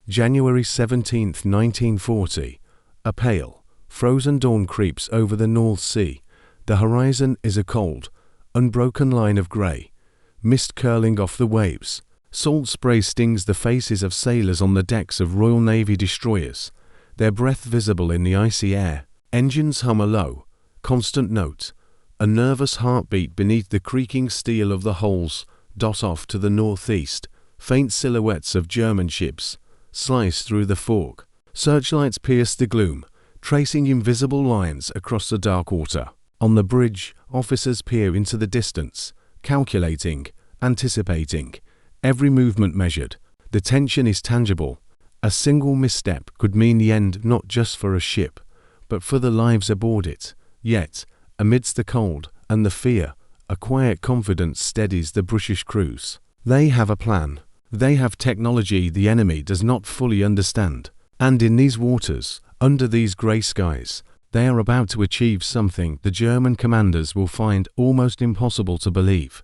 January 17, 1940. A pale, frozen dawn creeps over the North Sea. The horizon is a cold, unbroken line of grey, mist curling off the waves. Salt spray stings the faces of sailors on the decks of Royal Navy destroyers, their breath visible in the icy air. Engines hum a low, constant note. A nervous heartbeat beneath the creaking steel of the hulls. Dot off to the northeast, faint silhouettes of German ships slice through the fog. Searchlights pierce the gloom, tracing invisible lines across the dark water. On the bridge, officers peer into the distance, calculating, anticipating, every movement measured. The tension is tangible. A single misstep could mean the end not just for a ship, but for the lives aboard it. Yet, amidst the cold and the fear, a quiet confidence steadies the British crews. They have a plan. They have technology the enemy does not fully understand. And in these waters, under these grey skies, they are about to achieve something the German commanders will find almost impossible to believe.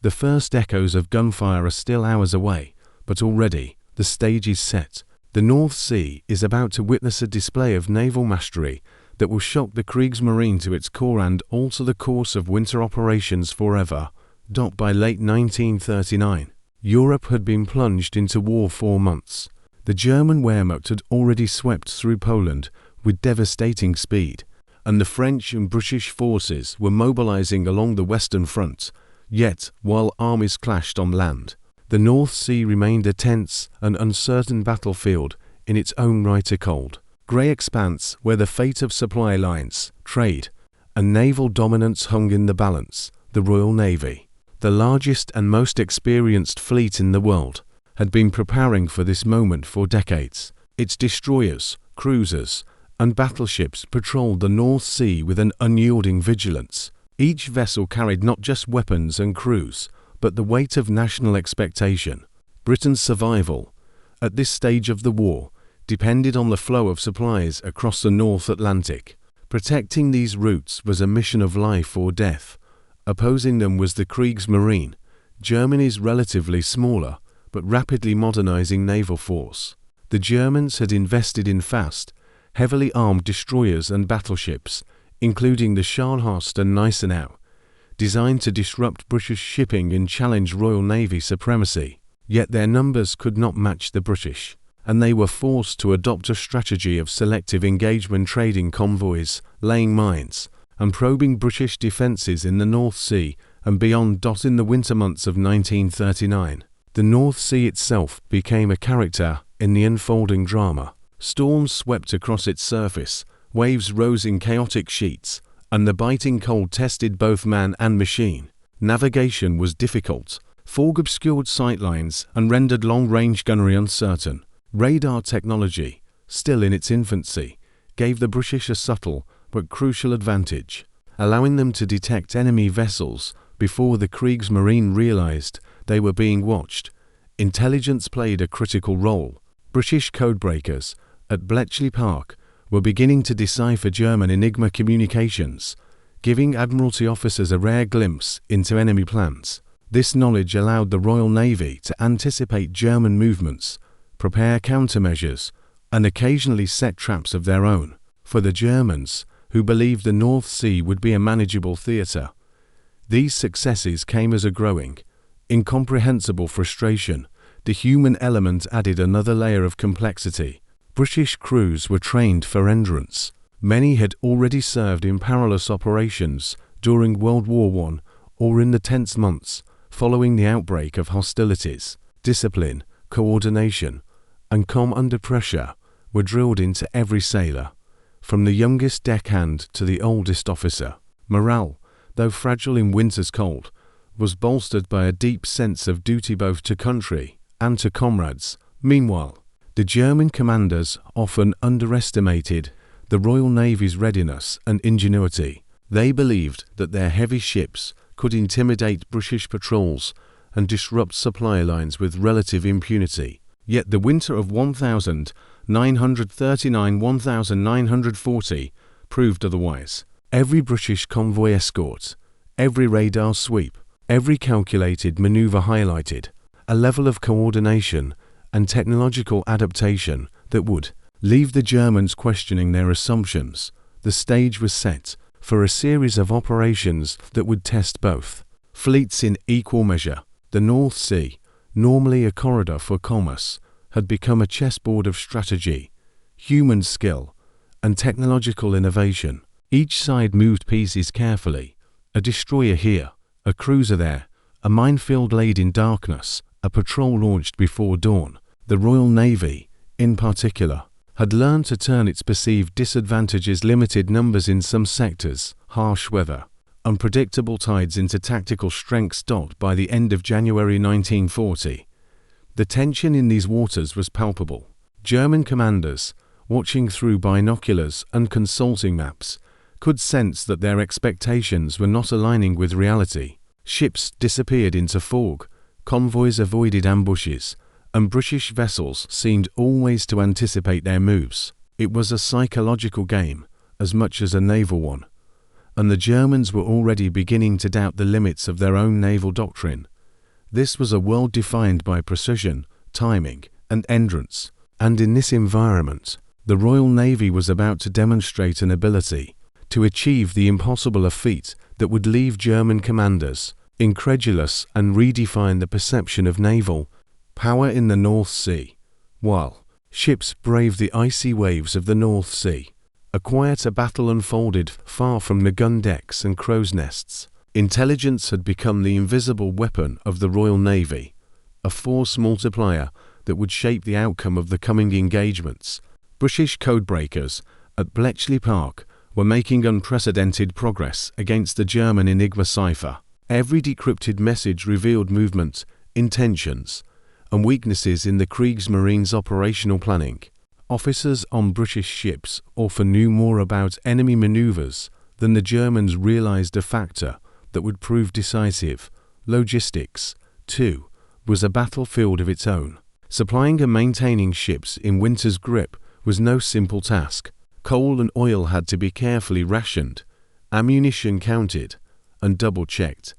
The first echoes of gunfire are still hours away, but already the stage is set. The North Sea is about to witness a display of naval mastery that will shock the Kriegsmarine to its core and alter the course of winter operations forever. By late 1939, Europe had been plunged into war 4 months. The German Wehrmacht had already swept through Poland with devastating speed, and the French and British forces were mobilizing along the Western Front. Yet, while armies clashed on land, the North Sea remained a tense and uncertain battlefield in its own right. A cold, grey expanse where the fate of supply lines, trade, and naval dominance hung in the balance. The Royal Navy, the largest and most experienced fleet in the world, had been preparing for this moment for decades. Its destroyers, cruisers, and battleships patrolled the North Sea with an unyielding vigilance. Each vessel carried not just weapons and crews, but the weight of national expectation. Britain's survival, at this stage of the war, depended on the flow of supplies across the North Atlantic. Protecting these routes was a mission of life or death. Opposing them was the Kriegsmarine, Germany's relatively smaller but rapidly modernizing naval force. The Germans had invested in fast, heavily armed destroyers and battleships, including the Scharnhorst and Gneisenau, designed to disrupt British shipping and challenge Royal Navy supremacy. Yet their numbers could not match the British, and they were forced to adopt a strategy of selective engagement, trading convoys, laying mines, and probing British defences in the North Sea and beyond. In the winter months of 1939, the North Sea itself became a character in the unfolding drama. Storms swept across its surface, waves rose in chaotic sheets, and the biting cold tested both man and machine. Navigation was difficult. Fog obscured sightlines and rendered long-range gunnery uncertain. Radar technology, still in its infancy, gave the British a subtle but crucial advantage, allowing them to detect enemy vessels before the Kriegsmarine realized they were being watched. Intelligence played a critical role. British codebreakers at Bletchley Park were beginning to decipher German Enigma communications, giving Admiralty officers a rare glimpse into enemy plans. This knowledge allowed the Royal Navy to anticipate German movements, prepare countermeasures, and occasionally set traps of their own. For the Germans, who believed the North Sea would be a manageable theatre, these successes came as a growing, incomprehensible frustration. The human element added another layer of complexity. British crews were trained for endurance. Many had already served in perilous operations during World War I or in the tense months following the outbreak of hostilities. Discipline, coordination, and calm under pressure were drilled into every sailor, from the youngest deckhand to the oldest officer. Morale, though fragile in winter's cold, was bolstered by a deep sense of duty both to country and to comrades. Meanwhile, the German commanders often underestimated the Royal Navy's readiness and ingenuity. They believed that their heavy ships could intimidate British patrols and disrupt supply lines with relative impunity. Yet the winter of 1939-1940 proved otherwise. Every British convoy escort, every radar sweep, every calculated maneuver highlighted a level of coordination and technological adaptation that would leave the Germans questioning their assumptions. The stage was set for a series of operations that would test both fleets in equal measure. The North Sea, normally a corridor for commerce, had become a chessboard of strategy, human skill, and technological innovation. Each side moved pieces carefully. A destroyer here, a cruiser there, a minefield laid in darkness, a patrol launched before dawn. The Royal Navy, in particular, had learned to turn its perceived disadvantages, limited numbers in some sectors, harsh weather, unpredictable tides, into tactical strengths. By the end of January 1940, the tension in these waters was palpable. German commanders, watching through binoculars and consulting maps, could sense that their expectations were not aligning with reality. Ships disappeared into fog, convoys avoided ambushes, and British vessels seemed always to anticipate their moves. It was a psychological game, as much as a naval one, and the Germans were already beginning to doubt the limits of their own naval doctrine. This was a world defined by precision, timing, and endurance, and in this environment, the Royal Navy was about to demonstrate an ability to achieve the impossible, a feat that would leave German commanders incredulous and redefine the perception of naval power in the North Sea. While ships braved the icy waves of the North Sea, a quieter battle unfolded far from the gun decks and crow's nests. Intelligence had become the invisible weapon of the Royal Navy, a force multiplier that would shape the outcome of the coming engagements. British codebreakers at Bletchley Park were making unprecedented progress against the German Enigma cipher. Every decrypted message revealed movement, intentions, and weaknesses in the Kriegsmarine's operational planning. Officers on British ships often knew more about enemy maneuvers than the Germans realized. A factor that would prove decisive. Logistics, too, was a battlefield of its own. Supplying and maintaining ships in winter's grip was no simple task. Coal and oil had to be carefully rationed, ammunition counted and double-checked,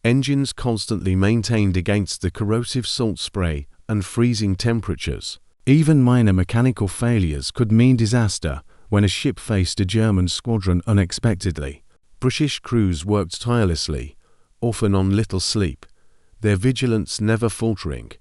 engines constantly maintained against the corrosive salt spray and freezing temperatures. Even minor mechanical failures could mean disaster when a ship faced a German squadron unexpectedly. British crews worked tirelessly, often on little sleep, their vigilance never faltering.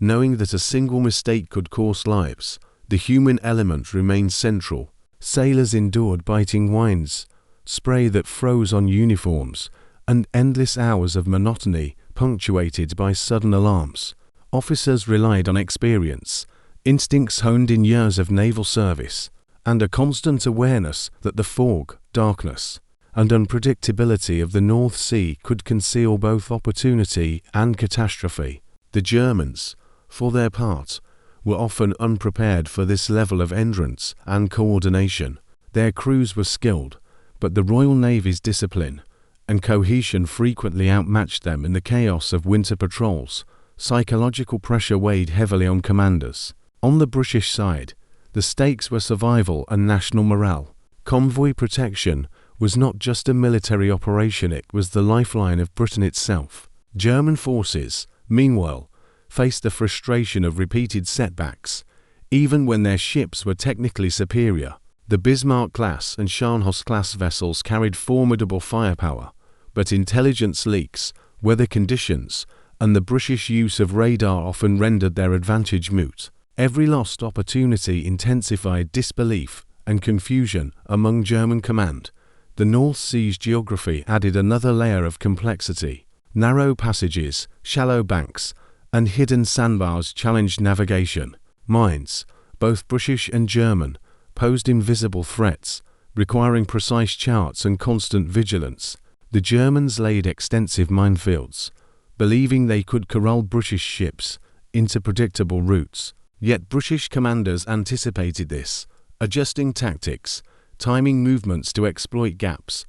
Knowing that a single mistake could cost lives, the human element remained central. Sailors endured biting winds, spray that froze on uniforms, and endless hours of monotony punctuated by sudden alarms. Officers relied on experience, instincts honed in years of naval service, and a constant awareness that the fog, darkness, and unpredictability of the North Sea could conceal both opportunity and catastrophe. The Germans, for their part, were often unprepared for this level of endurance and coordination. Their crews were skilled, but the Royal Navy's discipline and cohesion frequently outmatched them in the chaos of winter patrols. Psychological pressure weighed heavily on commanders. On the British side, the stakes were survival and national morale. Convoy protection was not just a military operation, it was the lifeline of Britain itself. German forces, meanwhile, faced the frustration of repeated setbacks, even when their ships were technically superior. The Bismarck-class and Scharnhorst-class vessels carried formidable firepower, but intelligence leaks, weather conditions, and the British use of radar often rendered their advantage moot. Every lost opportunity intensified disbelief and confusion among German command. The North Sea's geography added another layer of complexity. Narrow passages, shallow banks, and hidden sandbars challenged navigation. Mines, both British and German, posed invisible threats, requiring precise charts and constant vigilance. The Germans laid extensive minefields, believing they could corral British ships into predictable routes. Yet British commanders anticipated this, adjusting tactics, timing movements to exploit gaps,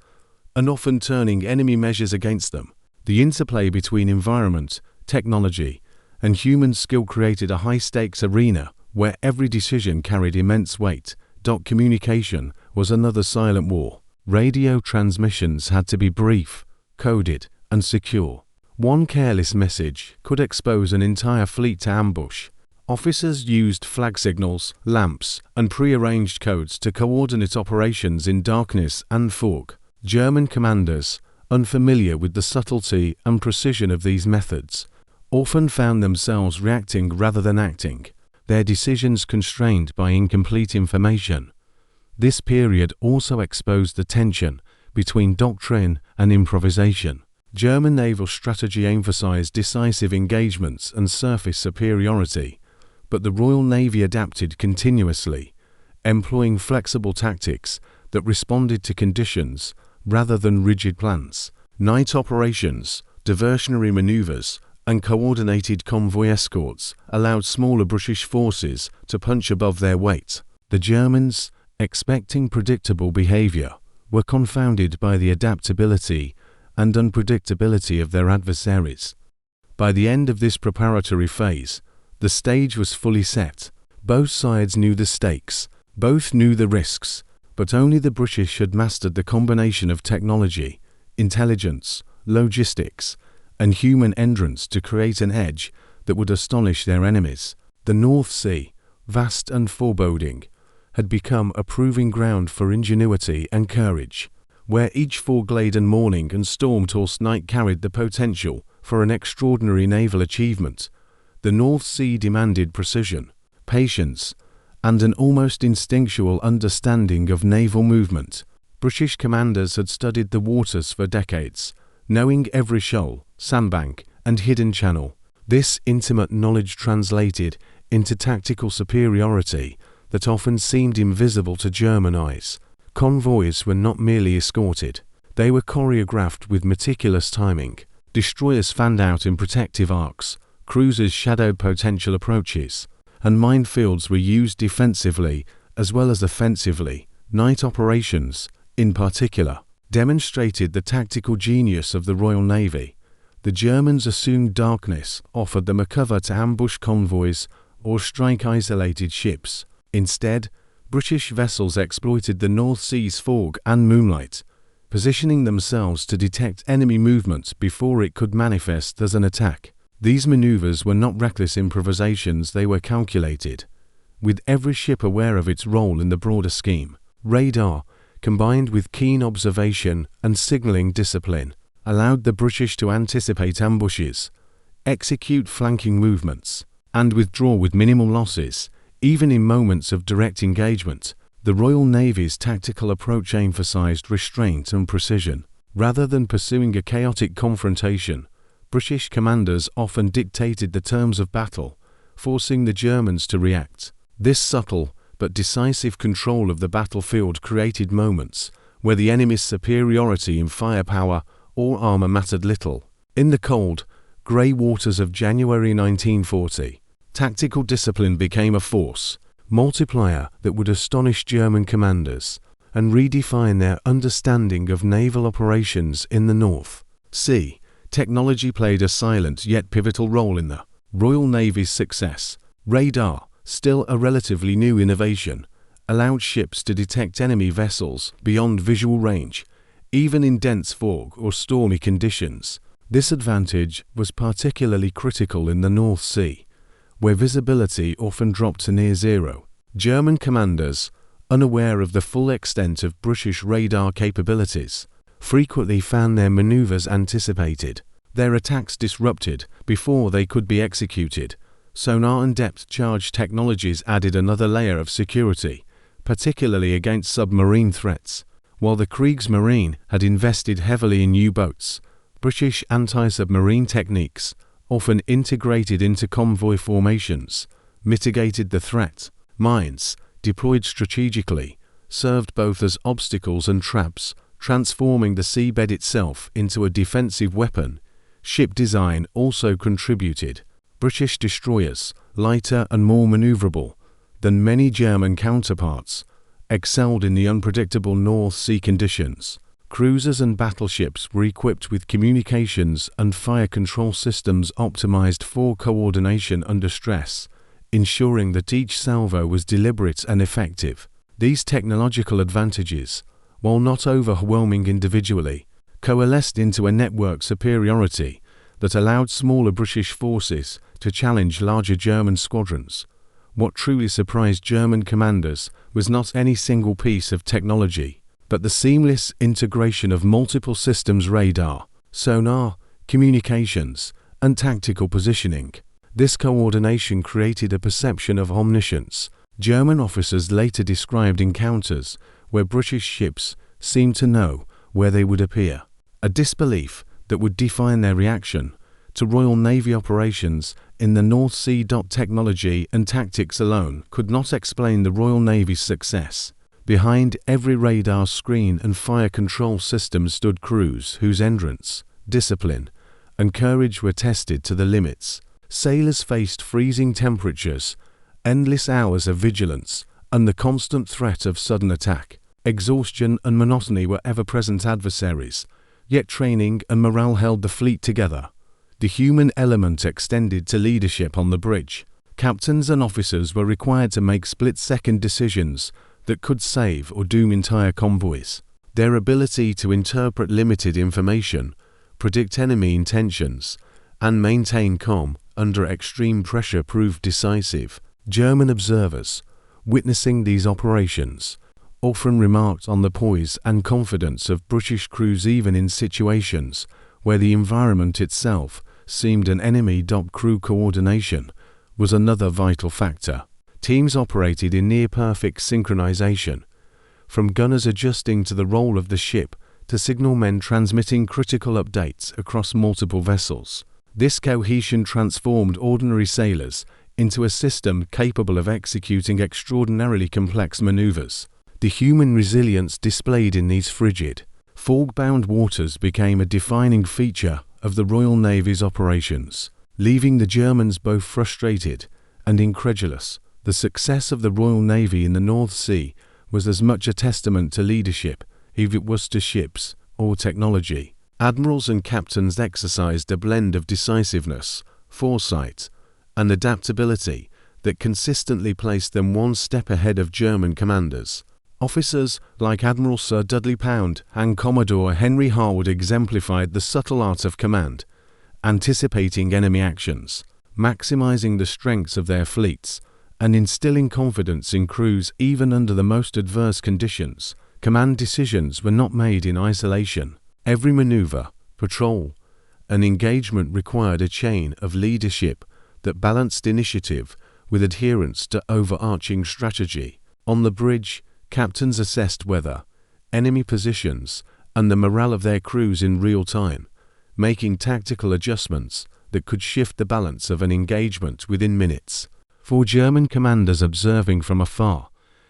and often turning enemy measures against them. The interplay between environment, technology, and human skill created a high-stakes arena where every decision carried immense weight. Communication was another silent war. Radio transmissions had to be brief, coded, and secure. One careless message could expose an entire fleet to ambush. Officers used flag signals, lamps, and pre-arranged codes to coordinate operations in darkness and fog. German commanders, unfamiliar with the subtlety and precision of these methods, often found themselves reacting rather than acting, their decisions constrained by incomplete information. This period also exposed the tension between doctrine and improvisation. German naval strategy emphasized decisive engagements and surface superiority, but the Royal Navy adapted continuously, employing flexible tactics that responded to conditions rather than rigid plans. Night operations, diversionary maneuvers, and coordinated convoy escorts allowed smaller British forces to punch above their weight. The Germans, expecting predictable behavior, were confounded by the adaptability and unpredictability of their adversaries. By the end of this preparatory phase, the stage was fully set. Both sides knew the stakes, both knew the risks, but only the British had mastered the combination of technology, intelligence, logistics, and human endurance to create an edge that would astonish their enemies. The North Sea, vast and foreboding, had become a proving ground for ingenuity and courage, where each fog-laden morning and storm-tossed night carried the potential for an extraordinary naval achievement. The North Sea demanded precision, patience, and an almost instinctual understanding of naval movement. British commanders had studied the waters for decades, knowing every shoal, sandbank, and hidden channel. This intimate knowledge translated into tactical superiority that often seemed invisible to German eyes. Convoys were not merely escorted, they were choreographed with meticulous timing. Destroyers fanned out in protective arcs, cruisers shadowed potential approaches, and minefields were used defensively as well as offensively. Night operations, in particular, demonstrated the tactical genius of the Royal Navy. The Germans assumed darkness offered them a cover to ambush convoys or strike isolated ships. Instead, British vessels exploited the North Sea's fog and moonlight, positioning themselves to detect enemy movement before it could manifest as an attack. These maneuvers were not reckless improvisations, they were calculated, with every ship aware of its role in the broader scheme. Radar, combined with keen observation and signalling discipline, allowed the British to anticipate ambushes, execute flanking movements, and withdraw with minimal losses, even in moments of direct engagement. The Royal Navy's tactical approach emphasized restraint and precision. Rather than pursuing a chaotic confrontation, British commanders often dictated the terms of battle, forcing the Germans to react. This subtle but decisive control of the battlefield created moments where the enemy's superiority in firepower or armor mattered little. In the cold, grey waters of January 1940, tactical discipline became a force multiplier that would astonish German commanders and redefine their understanding of naval operations in the North Sea. Technology played a silent yet pivotal role in the Royal Navy's success. Radar, still a relatively new innovation, allowed ships to detect enemy vessels beyond visual range, even in dense fog or stormy conditions. This advantage was particularly critical in the North Sea, where visibility often dropped to near zero. German commanders, unaware of the full extent of British radar capabilities, frequently found their maneuvers anticipated, their attacks disrupted before they could be executed. Sonar and depth charge technologies added another layer of security, particularly against submarine threats. While the Kriegsmarine had invested heavily in U-boats, British anti-submarine techniques, often integrated into convoy formations, mitigated the threat. Mines, deployed strategically, served both as obstacles and traps, transforming the seabed itself into a defensive weapon. Ship design also contributed. British destroyers, lighter and more maneuverable than many German counterparts, excelled in the unpredictable North Sea conditions. Cruisers and battleships were equipped with communications and fire control systems optimized for coordination under stress, ensuring that each salvo was deliberate and effective. These technological advantages, while not overwhelming individually, coalesced into a network superiority that allowed smaller British forces to challenge larger German squadrons. What truly surprised German commanders was not any single piece of technology, but the seamless integration of multiple systems: radar, sonar, communications, and tactical positioning. This coordination created a perception of omniscience. German officers later described encounters where British ships seemed to know where they would appear, a disbelief that would define their reaction to Royal Navy operations in the North Sea. Technology and tactics alone could not explain the Royal Navy's success. Behind every radar screen and fire control system stood crews whose endurance, discipline, and courage were tested to the limits. Sailors faced freezing temperatures, endless hours of vigilance, and the constant threat of sudden attack. Exhaustion and monotony were ever-present adversaries, yet training and morale held the fleet together. The human element extended to leadership on the bridge. Captains and officers were required to make split-second decisions that could save or doom entire convoys. Their ability to interpret limited information, predict enemy intentions, and maintain calm under extreme pressure proved decisive. German observers, witnessing these operations, often remarked on the poise and confidence of British crews even in situations where the environment itself seemed an enemy. Crew coordination was another vital factor. Teams operated in near-perfect synchronization, from gunners adjusting to the role of the ship to signalmen transmitting critical updates across multiple vessels. This cohesion transformed ordinary sailors into a system capable of executing extraordinarily complex maneuvers. The human resilience displayed in these frigid, fog-bound waters became a defining feature of the Royal Navy's operations, leaving the Germans both frustrated and incredulous. The success of the Royal Navy in the North Sea was as much a testament to leadership as it was to ships or technology. Admirals and captains exercised a blend of decisiveness, foresight, and adaptability that consistently placed them one step ahead of German commanders. Officers like Admiral Sir Dudley Pound and Commodore Henry Harwood exemplified the subtle art of command, anticipating enemy actions, maximizing the strengths of their fleets, and instilling confidence in crews even under the most adverse conditions. Command decisions were not made in isolation. Every maneuver, patrol, and engagement required a chain of leadership that balanced initiative with adherence to overarching strategy. On the bridge, captains assessed weather, enemy positions, and the morale of their crews in real time, making tactical adjustments that could shift the balance of an engagement within minutes. For German commanders observing from afar,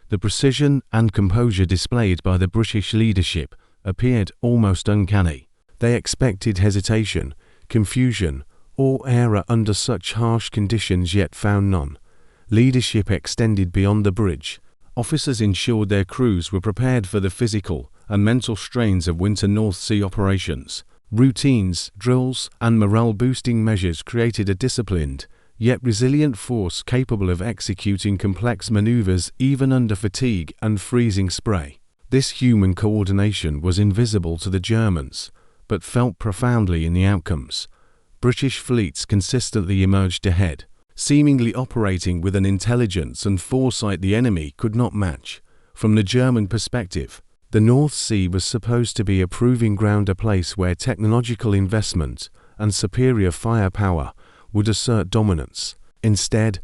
the precision and composure displayed by the British leadership appeared almost uncanny. They expected hesitation, confusion, or error under such harsh conditions, yet found none. Leadership extended beyond the bridge. Officers ensured their crews were prepared for the physical and mental strains of winter North Sea operations. Routines, drills, and morale-boosting measures created a disciplined, yet resilient force capable of executing complex maneuvers even under fatigue and freezing spray. This human coordination was invisible to the Germans, but felt profoundly in the outcomes. British fleets consistently emerged ahead, seemingly operating with an intelligence and foresight the enemy could not match. From the German perspective, the North Sea was supposed to be a proving ground, a place where technological investment and superior firepower would assert dominance. Instead,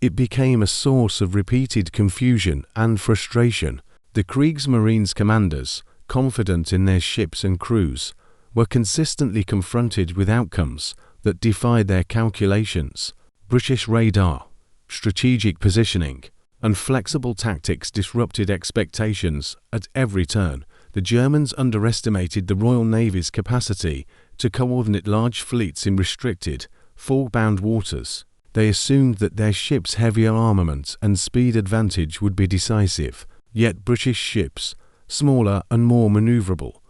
it became a source of repeated confusion and frustration. The Kriegsmarine's commanders, confident in their ships and crews, were consistently confronted with outcomes that defied their calculations. British radar, strategic positioning, and flexible tactics disrupted expectations at every turn. The Germans underestimated the Royal Navy's capacity to coordinate large fleets in restricted, fog-bound waters. They assumed that their ships' heavier armament and speed advantage would be decisive. Yet British ships, smaller and more maneuverable,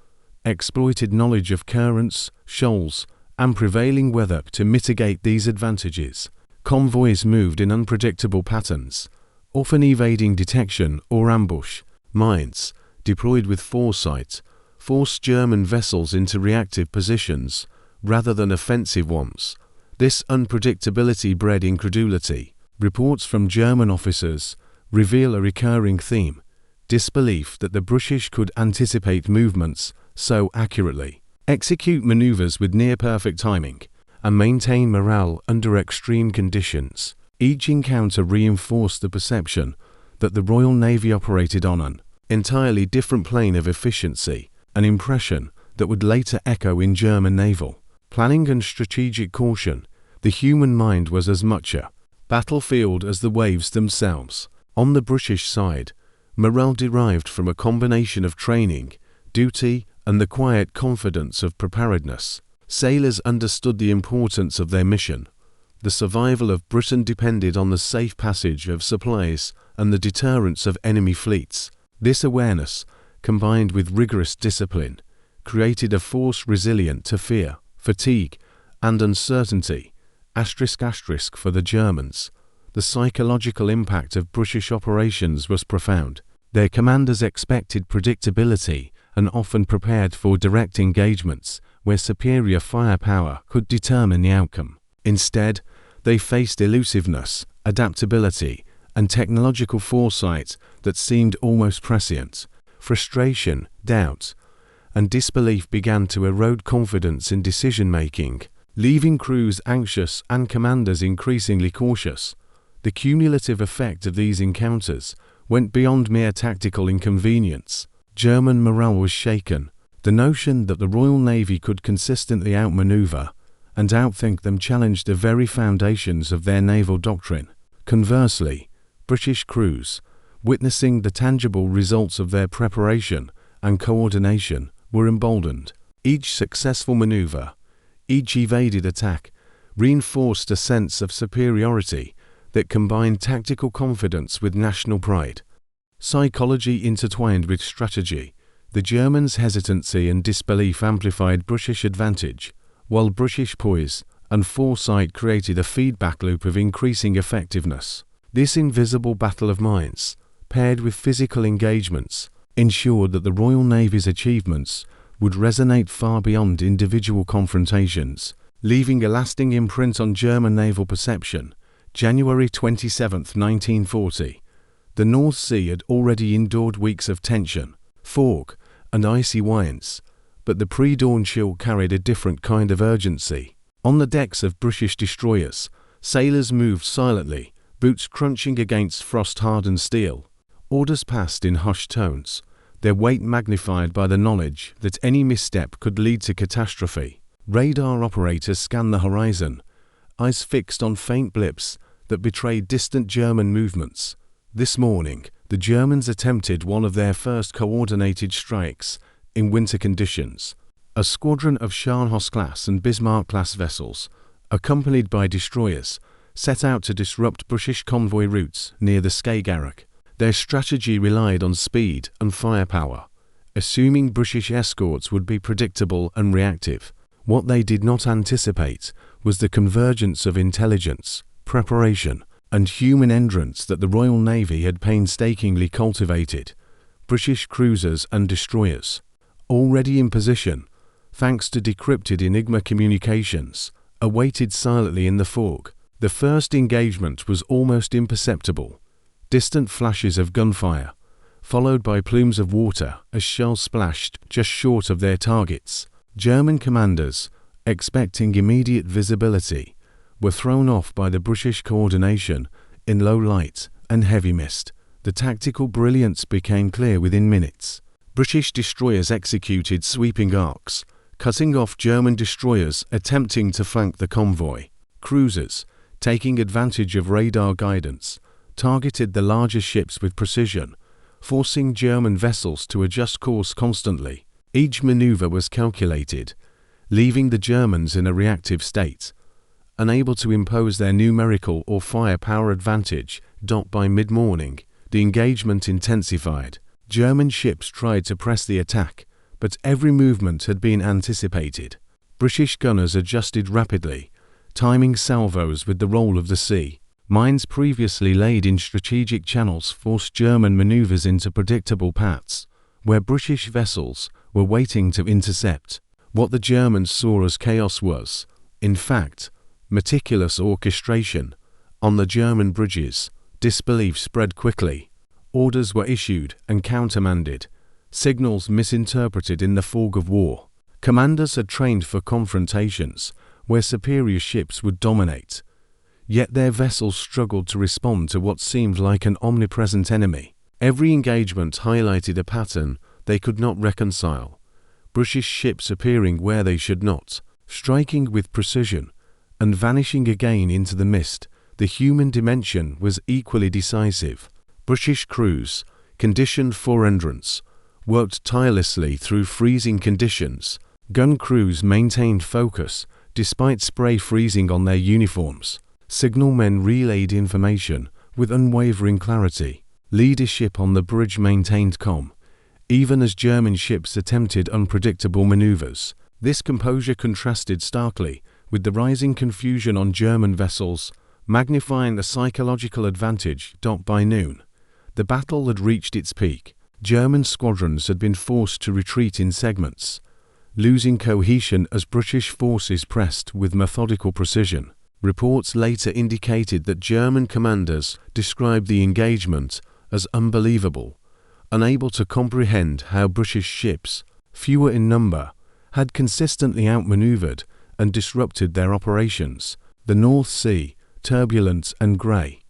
exploited knowledge of currents, shoals, and prevailing weather to mitigate these advantages. Convoys moved in unpredictable patterns, often evading detection or ambush. Mines, deployed with foresight, forced German vessels into reactive positions, rather than offensive ones. This unpredictability bred incredulity. Reports from German officers reveal a recurring theme: disbelief that the British could anticipate movements so accurately, execute maneuvers with near-perfect timing, and maintain morale under extreme conditions. Each encounter reinforced the perception that the Royal Navy operated on an entirely different plane of efficiency, an impression that would later echo in German naval planning and strategic caution. The human mind was as much a battlefield as the waves themselves. On the British side, morale derived from a combination of training, duty, and the quiet confidence of preparedness. Sailors understood the importance of their mission. The survival of Britain depended on the safe passage of supplies and the deterrence of enemy fleets. This awareness, combined with rigorous discipline, created a force resilient to fear, fatigue, and uncertainty. For the Germans, the psychological impact of British operations was profound. Their commanders expected predictability and often prepared for direct engagements where superior firepower could determine the outcome. Instead, they faced elusiveness, adaptability, and technological foresight that seemed almost prescient. Frustration, doubt, and disbelief began to erode confidence in decision-making, leaving crews anxious and commanders increasingly cautious. The cumulative effect of these encounters went beyond mere tactical inconvenience. German morale was shaken. The notion that the Royal Navy could consistently outmaneuver and outthink them challenged the very foundations of their naval doctrine. Conversely, British crews, witnessing the tangible results of their preparation and coordination, were emboldened. Each successful maneuver, each evaded attack, reinforced a sense of superiority that combined tactical confidence with national pride. Psychology intertwined with strategy. The Germans' hesitancy and disbelief amplified British advantage, while British poise and foresight created a feedback loop of increasing effectiveness. This invisible battle of minds, paired with physical engagements, ensured that the Royal Navy's achievements would resonate far beyond individual confrontations, leaving a lasting imprint on German naval perception. January 27, 1940. The North Sea had already endured weeks of tension, fog, and icy winds, but the pre-dawn chill carried a different kind of urgency. On the decks of British destroyers, sailors moved silently, boots crunching against frost-hardened steel. Orders passed in hushed tones, their weight magnified by the knowledge that any misstep could lead to catastrophe. Radar operators scanned the horizon, eyes fixed on faint blips that betrayed distant German movements. This morning, the Germans attempted one of their first coordinated strikes in winter conditions. A squadron of Scharnhorst-class and Bismarck-class vessels, accompanied by destroyers, set out to disrupt British convoy routes near the Skagerrak. Their strategy relied on speed and firepower, assuming British escorts would be predictable and reactive. What they did not anticipate was the convergence of intelligence, preparation, and human endurance that the Royal Navy had painstakingly cultivated. British cruisers and destroyers, already in position, thanks to decrypted Enigma communications, awaited silently in the fog. The first engagement was almost imperceptible. Distant flashes of gunfire, followed by plumes of water as shells splashed just short of their targets. German commanders, expecting immediate visibility, were thrown off by the British coordination in low light and heavy mist. The tactical brilliance became clear within minutes. British destroyers executed sweeping arcs, cutting off German destroyers attempting to flank the convoy. Cruisers, taking advantage of radar guidance, targeted the larger ships with precision, forcing German vessels to adjust course constantly. Each maneuver was calculated, leaving the Germans in a reactive state, unable to impose their numerical or firepower advantage. By mid-morning, the engagement intensified. German ships tried to press the attack, but every movement had been anticipated. British gunners adjusted rapidly, timing salvos with the roll of the sea. Mines previously laid in strategic channels forced German maneuvers into predictable paths, where British vessels were waiting to intercept. What the Germans saw as chaos was, in fact, meticulous orchestration. On the German bridges, disbelief spread quickly. Orders were issued and countermanded, signals misinterpreted in the fog of war. Commanders had trained for confrontations where superior ships would dominate, yet their vessels struggled to respond to what seemed like an omnipresent enemy. Every engagement highlighted a pattern they could not reconcile. British ships appearing where they should not, striking with precision, and vanishing again into the mist. The human dimension was equally decisive. British crews, conditioned for endurance, worked tirelessly through freezing conditions. Gun crews maintained focus despite spray freezing on their uniforms. Signalmen relayed information with unwavering clarity. Leadership on the bridge maintained calm, even as German ships attempted unpredictable maneuvers. This composure contrasted starkly with the rising confusion on German vessels, magnifying the psychological advantage. By noon, the battle had reached its peak. German squadrons had been forced to retreat in segments, losing cohesion as British forces pressed with methodical precision. Reports later indicated that German commanders described the engagement as unbelievable, unable to comprehend how British ships, fewer in number, had consistently outmaneuvered and disrupted their operations. The North Sea, turbulent and grey,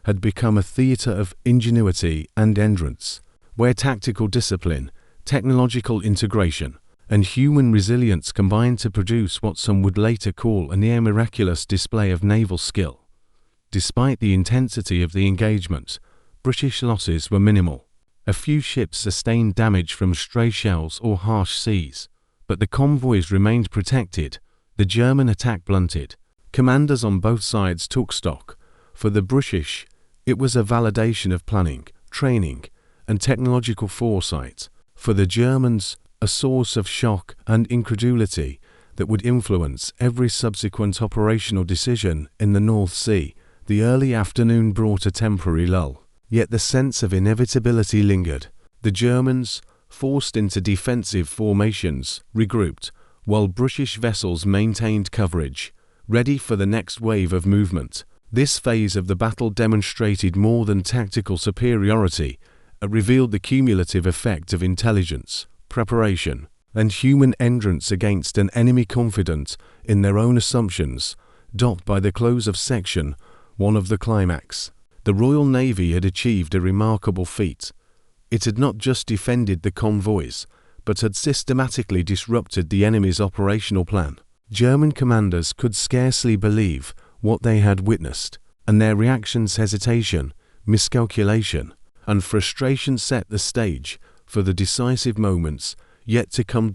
had become a theatre of ingenuity and endurance, where tactical discipline, technological integration, and human resilience combined to produce what some would later call a near miraculous display of naval skill. Despite the intensity of the engagement, British losses were minimal. A few ships sustained damage from stray shells or harsh seas, but the convoys remained protected, the German attack blunted. Commanders on both sides took stock. For the British, it was a validation of planning, training, and technological foresight. For the Germans, a source of shock and incredulity that would influence every subsequent operational decision in the North Sea. The early afternoon brought a temporary lull, yet the sense of inevitability lingered. The Germans, forced into defensive formations, regrouped, while British vessels maintained coverage, ready for the next wave of movement. This phase of the battle demonstrated more than tactical superiority. It revealed the cumulative effect of intelligence, preparation, and human endurance against an enemy confident in their own assumptions. By the close of Section 1 of the climax, the Royal Navy had achieved a remarkable feat. It had not just defended the convoys, but had systematically disrupted the enemy's operational plan. German commanders could scarcely believe what they had witnessed, and their reactions, hesitation, miscalculation, and frustration set the stage for the decisive moments yet to come.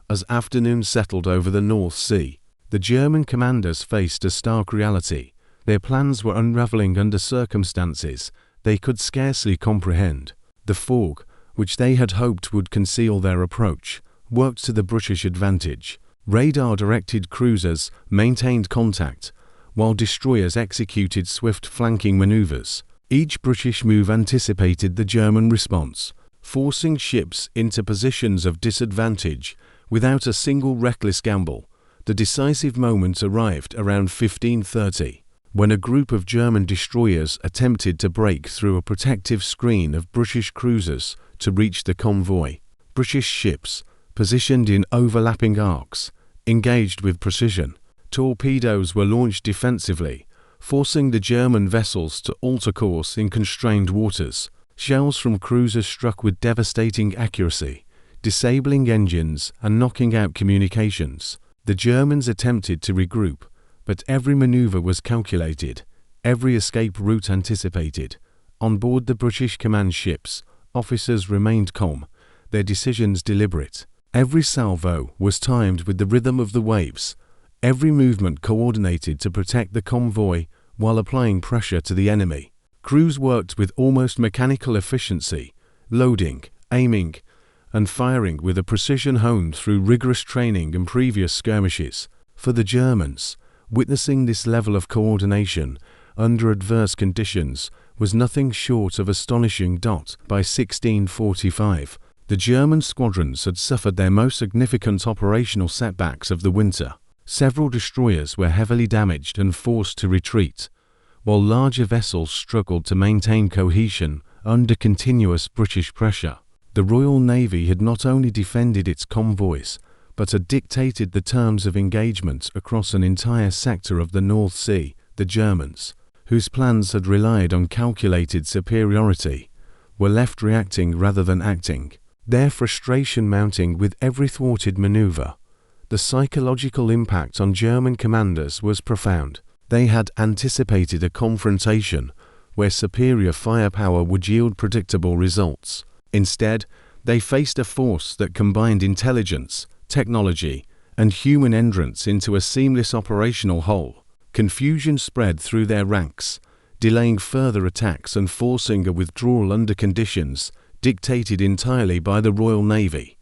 As afternoon settled over the North Sea, the German commanders faced a stark reality. Their plans were unraveling under circumstances they could scarcely comprehend. The fog, which they had hoped would conceal their approach, worked to the British advantage. Radar-directed cruisers maintained contact, while destroyers executed swift flanking maneuvers. Each British move anticipated the German response, forcing ships into positions of disadvantage without a single reckless gamble. The decisive moment arrived around 15:30, when a group of German destroyers attempted to break through a protective screen of British cruisers to reach the convoy. British ships, positioned in overlapping arcs, engaged with precision. Torpedoes were launched defensively, forcing the German vessels to alter course in constrained waters. Shells from cruisers struck with devastating accuracy, disabling engines and knocking out communications. The Germans attempted to regroup, but every maneuver was calculated, every escape route anticipated. On board the British command ships, officers remained calm, their decisions deliberate. Every salvo was timed with the rhythm of the waves, every movement coordinated to protect the convoy while applying pressure to the enemy. Crews worked with almost mechanical efficiency, loading, aiming, and firing with a precision honed through rigorous training and previous skirmishes. For the Germans, witnessing this level of coordination under adverse conditions was nothing short of astonishing. By 1645, The German squadrons had suffered their most significant operational setbacks of the winter. Several destroyers were heavily damaged and forced to retreat, while larger vessels struggled to maintain cohesion under continuous British pressure. The Royal Navy had not only defended its convoys, but had dictated the terms of engagement across an entire sector of the North Sea. The Germans, whose plans had relied on calculated superiority, were left reacting rather than acting, their frustration mounting with every thwarted maneuver. The psychological impact on German commanders was profound. They had anticipated a confrontation where superior firepower would yield predictable results. Instead, they faced a force that combined intelligence, technology, and human endurance into a seamless operational whole. Confusion spread through their ranks, delaying further attacks and forcing a withdrawal under conditions dictated entirely by the Royal Navy.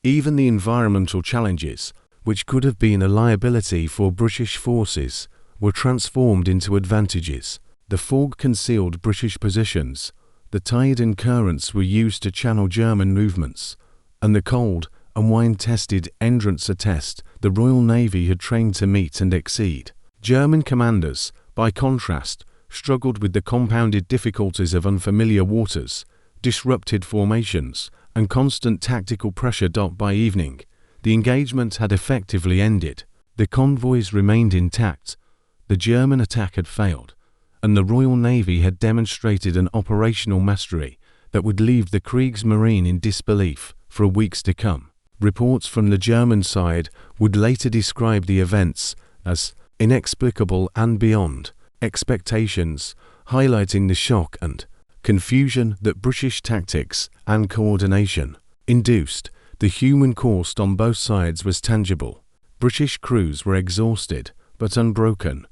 Even the environmental challenges, which could have been a liability for British forces, were transformed into advantages. The fog concealed British positions, the tide and currents were used to channel German movements, and the cold and wind-tested entrance attest the Royal Navy had trained to meet and exceed. German commanders, by contrast, struggled with the compounded difficulties of unfamiliar waters, disrupted formations, and constant tactical pressure. By evening, the engagement had effectively ended. The convoys remained intact, the German attack had failed, and the Royal Navy had demonstrated an operational mastery that would leave the Kriegsmarine in disbelief for weeks to come. Reports from the German side would later describe the events as inexplicable and beyond expectations, highlighting the shock and confusion that British tactics and coordination induced. The human cost on both sides was tangible. British crews were exhausted but unbroken,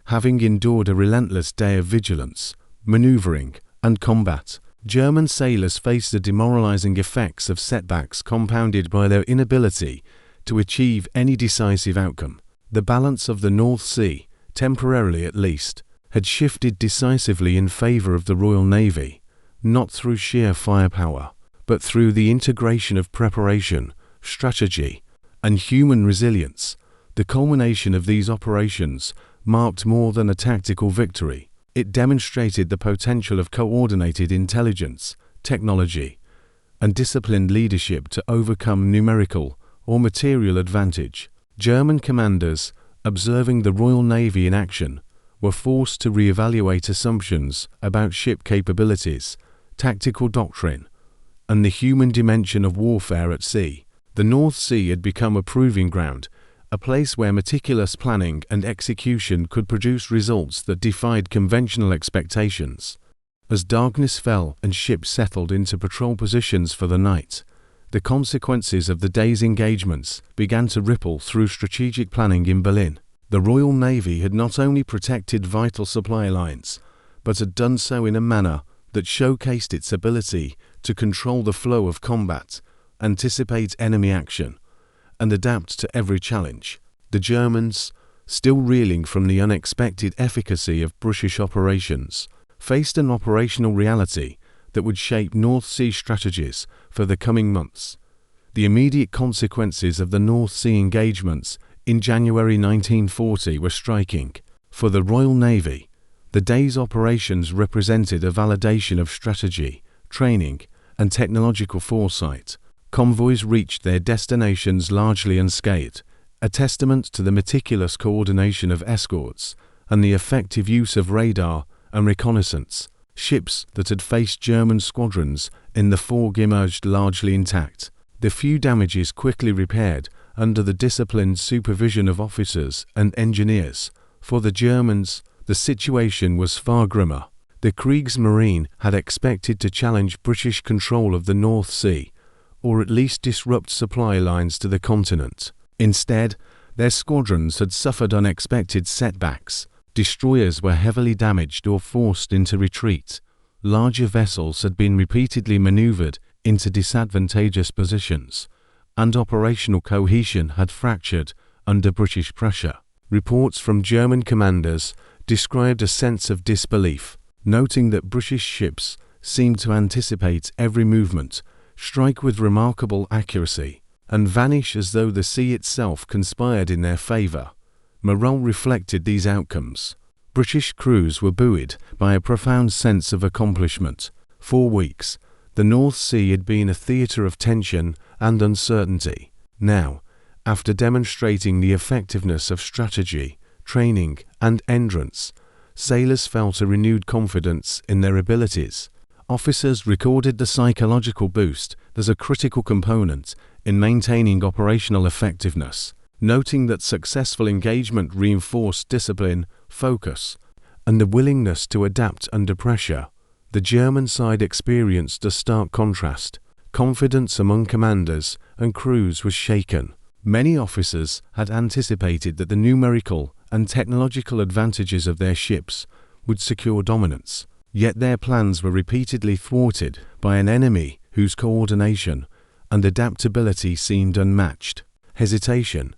having endured a relentless day of vigilance, maneuvering, and combat. German sailors faced the demoralizing effects of setbacks compounded by their inability to achieve any decisive outcome. The balance of the North Sea, temporarily at least, had shifted decisively in favor of the Royal Navy, not through sheer firepower, but through the integration of preparation, strategy, and human resilience. The culmination of these operations marked more than a tactical victory. It demonstrated the potential of coordinated intelligence, technology, and disciplined leadership to overcome numerical or material advantage. German commanders, observing the Royal Navy in action, were forced to reevaluate assumptions about ship capabilities, tactical doctrine, and the human dimension of warfare at sea. The North Sea had become a proving ground, a place where meticulous planning and execution could produce results that defied conventional expectations. As darkness fell and ships settled into patrol positions for the night, the consequences of the day's engagements began to ripple through strategic planning in Berlin. The Royal Navy had not only protected vital supply lines, but had done so in a manner that showcased its ability to control the flow of combat, anticipate enemy action, and adapt to every challenge. The Germans, still reeling from the unexpected efficacy of British operations, faced an operational reality that would shape North Sea strategies for the coming months. The immediate consequences of the North Sea engagements in January 1940 were striking. For the Royal Navy, the day's operations represented a validation of strategy, training, and technological foresight. Convoys reached their destinations largely unscathed, a testament to the meticulous coordination of escorts and the effective use of radar and reconnaissance. Ships that had faced German squadrons in the fog emerged largely intact, the few damages quickly repaired under the disciplined supervision of officers and engineers. For the Germans, the situation was far grimmer. The Kriegsmarine had expected to challenge British control of the North Sea, or at least disrupt supply lines to the continent. Instead, their squadrons had suffered unexpected setbacks. Destroyers were heavily damaged or forced into retreat. Larger vessels had been repeatedly maneuvered into disadvantageous positions, and operational cohesion had fractured under British pressure. Reports from German commanders described a sense of disbelief, noting that British ships seemed to anticipate every movement, strike with remarkable accuracy, and vanish as though the sea itself conspired in their favour. Morale reflected these outcomes. British crews were buoyed by a profound sense of accomplishment. For weeks, the North Sea had been a theatre of tension and uncertainty. Now, after demonstrating the effectiveness of strategy, training, and endurance, sailors felt a renewed confidence in their abilities. Officers recorded the psychological boost as a critical component in maintaining operational effectiveness, noting that successful engagement reinforced discipline, focus, and the willingness to adapt under pressure. The German side experienced a stark contrast. Confidence among commanders and crews was shaken. Many officers had anticipated that the numerical and technological advantages of their ships would secure dominance, yet their plans were repeatedly thwarted by an enemy whose coordination and adaptability seemed unmatched. Hesitation,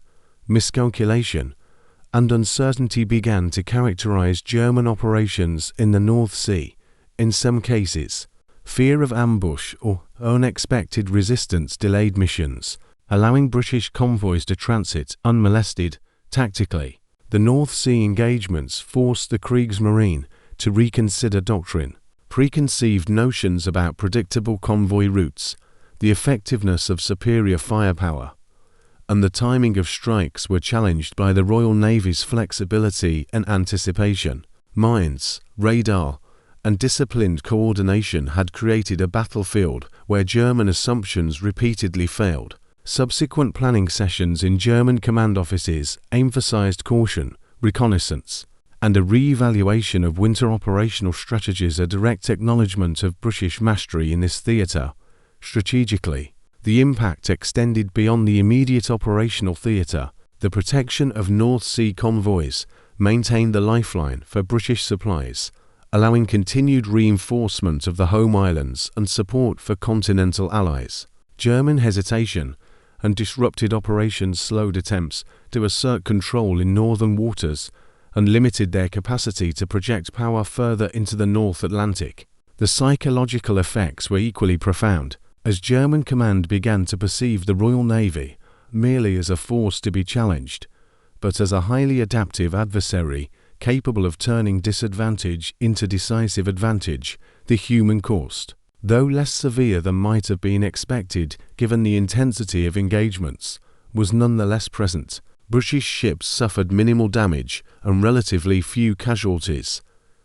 miscalculation, and uncertainty began to characterize German operations in the North Sea. In some cases, fear of ambush or unexpected resistance delayed missions, allowing British convoys to transit unmolested. Tactically, the North Sea engagements forced the Kriegsmarine to reconsider doctrine. Preconceived notions about predictable convoy routes, the effectiveness of superior firepower, and the timing of strikes were challenged by the Royal Navy's flexibility and anticipation. Mines, radar, and disciplined coordination had created a battlefield where German assumptions repeatedly failed. Subsequent planning sessions in German command offices emphasized caution, reconnaissance, and a re-evaluation of winter operational strategies, a direct acknowledgement of British mastery in this theatre. Strategically, the impact extended beyond the immediate operational theatre. The protection of North Sea convoys maintained the lifeline for British supplies, allowing continued reinforcement of the home islands and support for continental allies. German hesitation and disrupted operations slowed attempts to assert control in northern waters and limited their capacity to project power further into the North Atlantic. The psychological effects were equally profound, as German command began to perceive the Royal Navy merely as a force to be challenged, but as a highly adaptive adversary capable of turning disadvantage into decisive advantage. The human cost, though less severe than might have been expected given the intensity of engagements, was nonetheless present. British ships suffered minimal damage and relatively few casualties,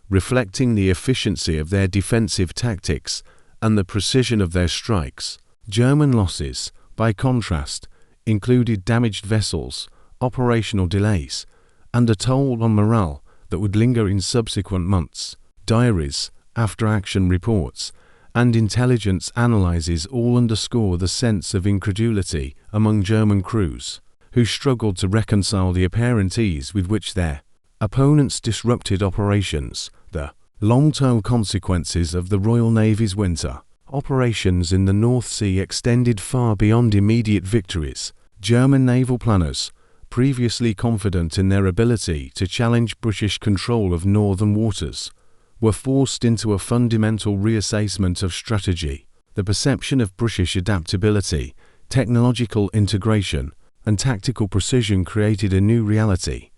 reflecting the efficiency of their defensive tactics and the precision of their strikes. German losses, by contrast, included damaged vessels, operational delays, and a toll on morale that would linger in subsequent months. Diaries, after-action reports, and intelligence analyses all underscore the sense of incredulity among German crews, who struggled to reconcile the apparent ease with which their opponents disrupted operations. The long-term consequences of the Royal Navy's winter operations in the North Sea extended far beyond immediate victories. German naval planners, previously confident in their ability to challenge British control of northern waters, were forced into a fundamental reassessment of strategy. The perception of British adaptability, technological integration, and tactical precision created a new reality.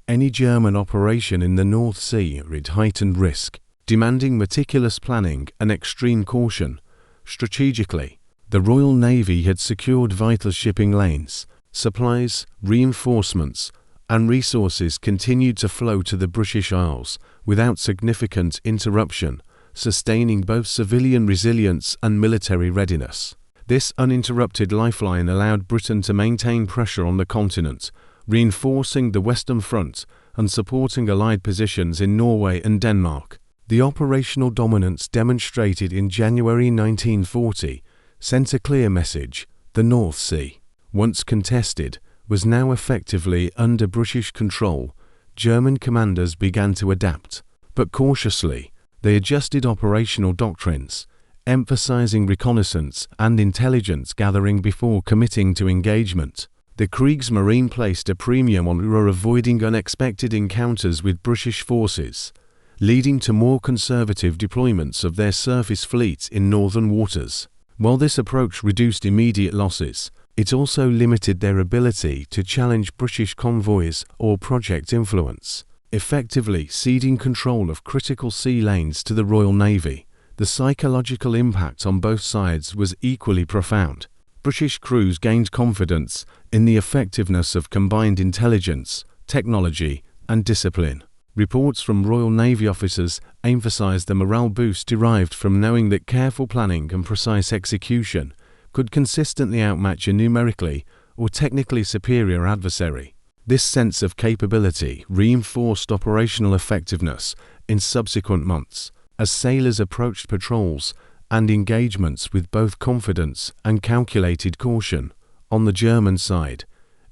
Any German operation in the North Sea had heightened risk, demanding meticulous planning and extreme caution. Strategically, the Royal Navy had secured vital shipping lanes. Supplies, reinforcements, and resources continued to flow to the British Isles without significant interruption, sustaining both civilian resilience and military readiness. This uninterrupted lifeline allowed Britain to maintain pressure on the continent, reinforcing the Western Front and supporting Allied positions in Norway and Denmark. The operational dominance demonstrated in January 1940 sent a clear message: the North Sea, once contested, was now effectively under British control. German commanders began to adapt, but cautiously. They adjusted operational doctrines, emphasizing reconnaissance and intelligence gathering before committing to engagement. The Kriegsmarine placed a premium on avoiding unexpected encounters with British forces, leading to more conservative deployments of their surface fleet in northern waters. While this approach reduced immediate losses, it also limited their ability to challenge British convoys or project influence, effectively ceding control of critical sea lanes to the Royal Navy. The psychological impact on both sides was equally profound. British crews gained confidence in the effectiveness of combined intelligence, technology, and discipline. Reports from Royal Navy officers emphasized the morale boost derived from knowing that careful planning and precise execution could consistently outmatch a numerically or technically superior adversary. This sense of capability reinforced operational effectiveness in subsequent months, as sailors approached patrols and engagements with both confidence and calculated caution. On the German side,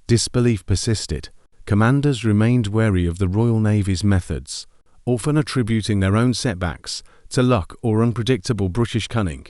disbelief persisted. Commanders remained wary of the Royal Navy's methods, often attributing their own setbacks to luck or unpredictable British cunning.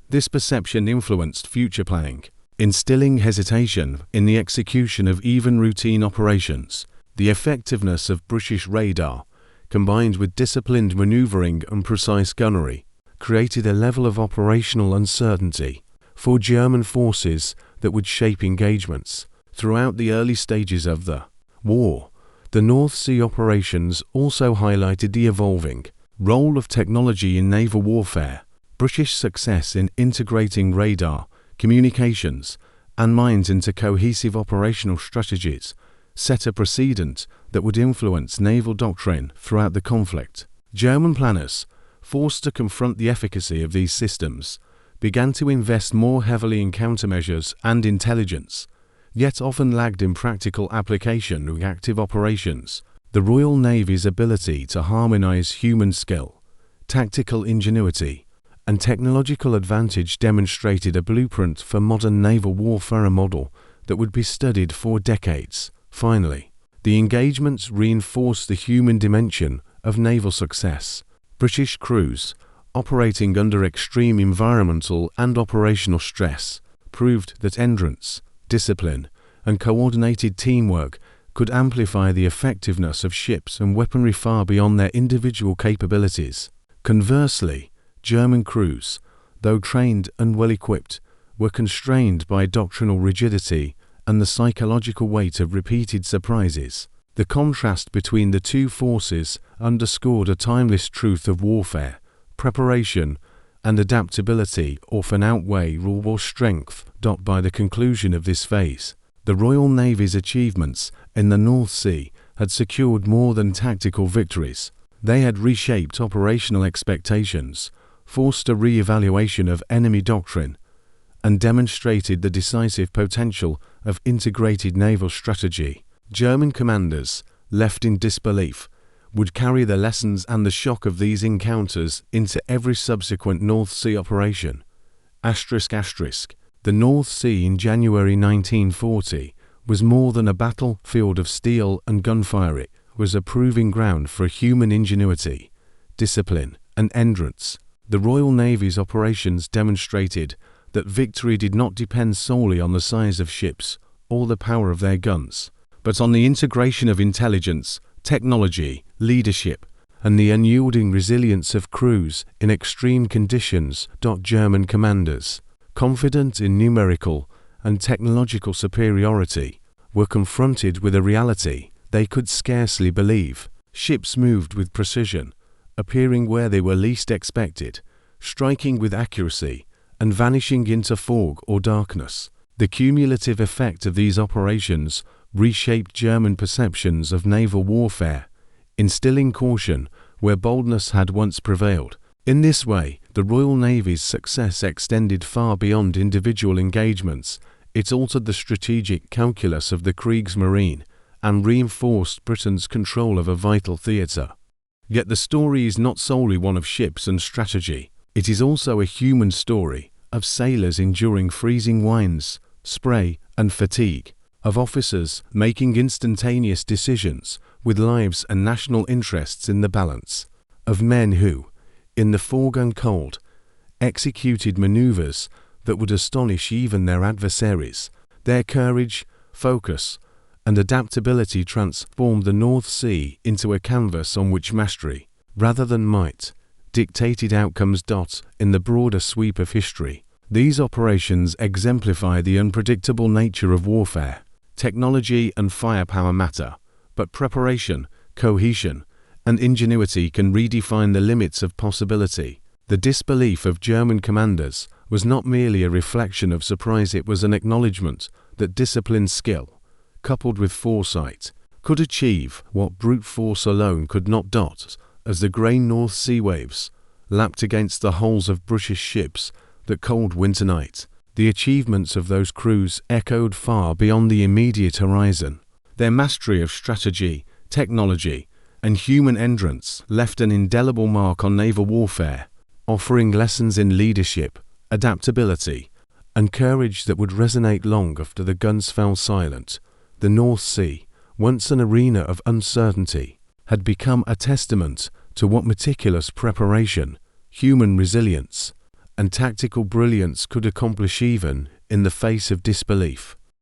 This perception influenced future planning, instilling hesitation in the execution of even routine operations. The effectiveness of British radar, combined with disciplined maneuvering and precise gunnery, created a level of operational uncertainty for German forces that would shape engagements. Throughout the early stages of the war, the North Sea operations also highlighted the evolving role of technology in naval warfare. British success in integrating radar, communications, and mines into cohesive operational strategies set a precedent that would influence naval doctrine throughout the conflict. German planners, forced to confront the efficacy of these systems, began to invest more heavily in countermeasures and intelligence, yet often lagged in practical application of active operations. The Royal Navy's ability to harmonize human skill, tactical ingenuity, and technological advantage demonstrated a blueprint for modern naval warfare, a model that would be studied for decades. Finally, the engagements reinforced the human dimension of naval success. British crews, operating under extreme environmental and operational stress, proved that endurance, discipline, and coordinated teamwork could amplify the effectiveness of ships and weaponry far beyond their individual capabilities. Conversely, German crews, though trained and well-equipped, were constrained by doctrinal rigidity and the psychological weight of repeated surprises. The contrast between the two forces underscored a timeless truth of warfare: preparation and adaptability often outweigh raw strength. By the conclusion of this phase, the Royal Navy's achievements in the North Sea had secured more than tactical victories. They had reshaped operational expectations, forced a re-evaluation of enemy doctrine, and demonstrated the decisive potential of integrated naval strategy. German commanders, left in disbelief, would carry the lessons and the shock of these encounters into every subsequent North Sea operation. The North Sea in January 1940 was more than a battlefield of steel and gunfire. It was a proving ground for human ingenuity, discipline, and endurance. The Royal Navy's operations demonstrated that victory did not depend solely on the size of ships or the power of their guns, but on the integration of intelligence, technology, leadership, and the unyielding resilience of crews in extreme conditions. German commanders, confident in numerical and technological superiority, were confronted with a reality they could scarcely believe. Ships moved with precision, appearing where they were least expected, striking with accuracy, and vanishing into fog or darkness. The cumulative effect of these operations reshaped German perceptions of naval warfare, instilling caution where boldness had once prevailed. In this way, the Royal Navy's success extended far beyond individual engagements. It altered the strategic calculus of the Kriegsmarine and reinforced Britain's control of a vital theatre. Yet the story is not solely one of ships and strategy. It is also a human story of sailors enduring freezing winds, spray, and fatigue, of officers making instantaneous decisions with lives and national interests in the balance, of men who, in the fog and cold, executed maneuvers that would astonish even their adversaries. Their courage, focus, and adaptability transformed the North Sea into a canvas on which mastery, rather than might, dictated outcomes. In the broader sweep of history, These operations exemplify the unpredictable nature of warfare. Technology and firepower matter, but preparation, cohesion, and ingenuity can redefine the limits of possibility. The disbelief of German commanders was not merely a reflection of surprise, it was an acknowledgement that disciplined skill, coupled with foresight, could achieve what brute force alone could not. As the grey North Sea waves lapped against the hulls of British ships that cold winter night, the achievements of those crews echoed far beyond the immediate horizon. Their mastery of strategy, technology, and human endurance left an indelible mark on naval warfare, offering lessons in leadership, adaptability, and courage that would resonate long after the guns fell silent. The North Sea, once an arena of uncertainty, had become a testament to what meticulous preparation, human resilience, and tactical brilliance could accomplish even in the face of disbelief.